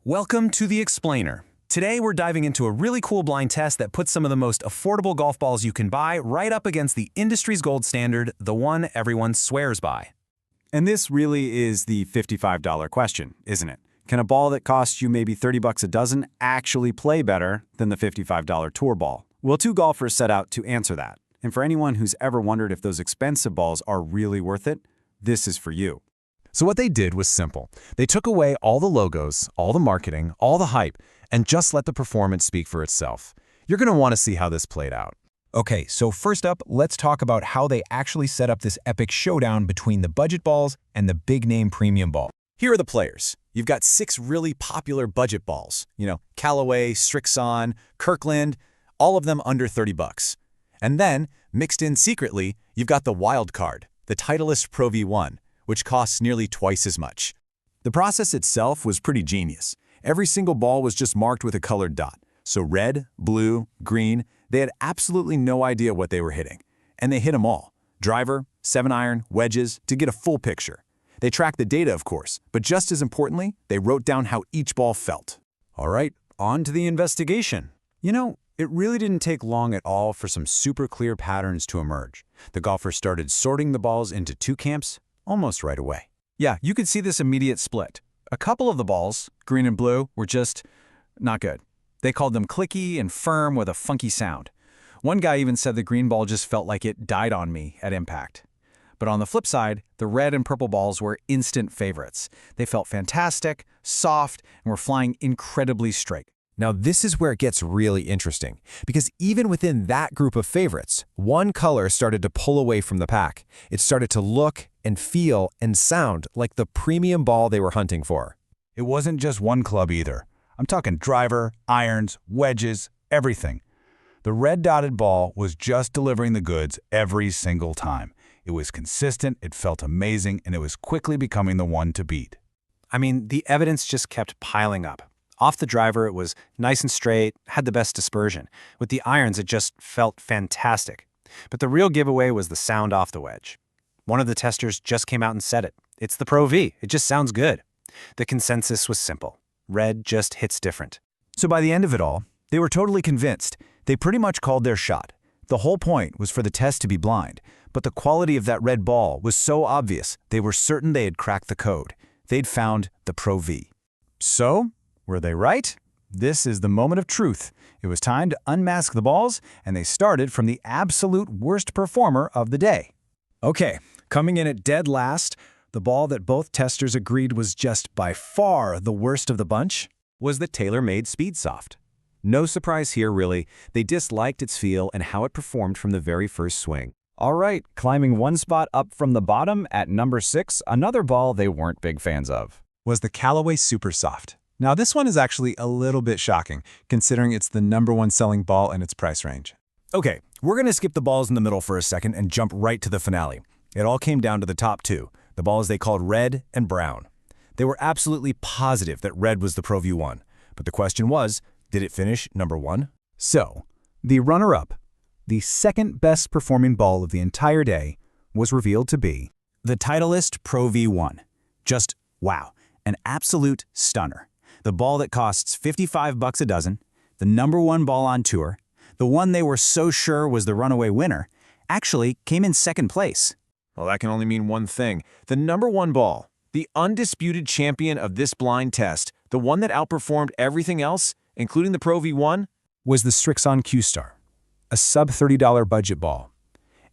Welcome to The Explainer. Today we're diving into a really cool blind test that puts some of the most affordable golf balls you can buy right up against the industry's gold standard, the one everyone swears by. And this really is the $55 question, isn't it? Can a ball that costs you maybe $30 a dozen actually play better than the $55 tour ball? Well, two golfers set out to answer that. And for anyone who's ever wondered if those expensive balls are really worth it, this is for you. So what they did was simple. They took away all the logos, all the marketing, all the hype, and just let the performance speak for itself. You're going to want to see how this played out. Okay, so first up, let's talk about how they actually set up this epic showdown between the budget balls and the big-name premium ball. Here are the players. You've got 6 really popular budget balls. Callaway, Srixon, Kirkland, all of them under $30. And then, mixed in secretly, you've got the wild card, the Titleist Pro V1, which costs nearly twice as much. The process itself was pretty genius. Every single ball was just marked with a colored dot. So red, blue, green, they had absolutely no idea what they were hitting. And they hit them all. Driver, 7-iron, wedges, to get a full picture. They tracked the data, of course, but just as importantly, they wrote down how each ball felt. All right, on to the investigation. It really didn't take long at all for some super clear patterns to emerge. The golfers started sorting the balls into 2 camps almost right away. Yeah, you could see this immediate split. A couple of the balls, green and blue, were just not good. They called them clicky and firm with a funky sound. One guy even said the green ball just felt like it died on me at impact. But on the flip side, the red and purple balls were instant favorites. They felt fantastic, soft, and were flying incredibly straight. Now this is where it gets really interesting, because even within that group of favorites, one color started to pull away from the pack. It started to look and feel and sound like the premium ball they were hunting for. It wasn't just one club either. I'm talking driver, irons, wedges, everything. The red dotted ball was just delivering the goods every single time. It was consistent, it felt amazing, and it was quickly becoming the one to beat. I mean, the evidence just kept piling up. Off the driver, it was nice and straight, had the best dispersion. With the irons, it just felt fantastic. But the real giveaway was the sound off the wedge. One of the testers just came out and said it. It's the Pro V. It just sounds good. The consensus was simple. Red just hits different. So by the end of it all, they were totally convinced. They pretty much called their shot. The whole point was for the test to be blind, but the quality of that red ball was so obvious, they were certain they had cracked the code. They'd found the Pro V. So, were they right? This is the moment of truth. It was time to unmask the balls, and they started from the absolute worst performer of the day. Okay, coming in at dead last, the ball that both testers agreed was just by far the worst of the bunch was the tailor-made Speedsoft. No surprise here, really. They disliked its feel and how it performed from the very first swing. All right, climbing one spot up from the bottom at number 6, another ball they weren't big fans of Was the Callaway Supersoft. Now this one is actually a little bit shocking, considering it's the #1 selling ball in its price range. Okay, we're going to skip the balls in the middle for a second and jump right to the finale. It all came down to the top 2, the balls they called red and brown. They were absolutely positive that red was the Pro V1, but the question was, did it finish number 1? So, the runner-up, the second best performing ball of the entire day, was revealed to be the Titleist Pro V1. Just wow, an absolute stunner. The ball that costs $55 a dozen, the #1 ball on tour, the one they were so sure was the runaway winner, actually came in second place. Well, that can only mean one thing. The #1 ball, the undisputed champion of this blind test, the one that outperformed everything else, including the Pro V1, was the Srixon Q-Star, a sub-$30 budget ball.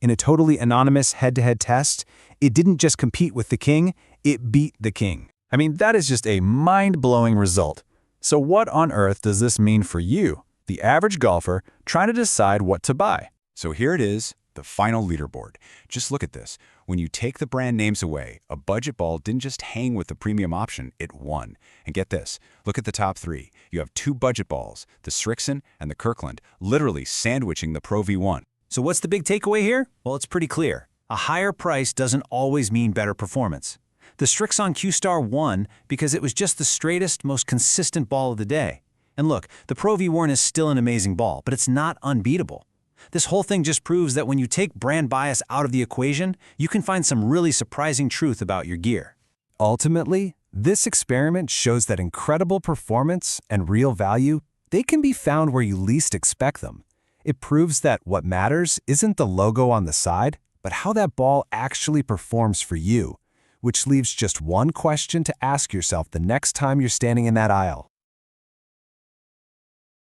In a totally anonymous head-to-head test, it didn't just compete with the king, it beat the king. I mean, that is just a mind-blowing result. So what on earth does this mean for you, the average golfer, trying to decide what to buy? So here it is, the final leaderboard. Just look at this. When you take the brand names away, a budget ball didn't just hang with the premium option, it won. And get this, look at the top 3. You have 2 budget balls, the Srixon and the Kirkland, literally sandwiching the Pro V1. So what's the big takeaway here? Well, it's pretty clear. A higher price doesn't always mean better performance. The Srixon Q-Star won because it was just the straightest, most consistent ball of the day. And look, the Pro V1 is still an amazing ball, but it's not unbeatable. This whole thing just proves that when you take brand bias out of the equation, you can find some really surprising truth about your gear. Ultimately, This experiment shows that incredible performance and real value, they can be found where you least expect them. It proves that what matters isn't the logo on the side, but how that ball actually performs for you, which leaves just one question to ask yourself the next time you're standing in that aisle.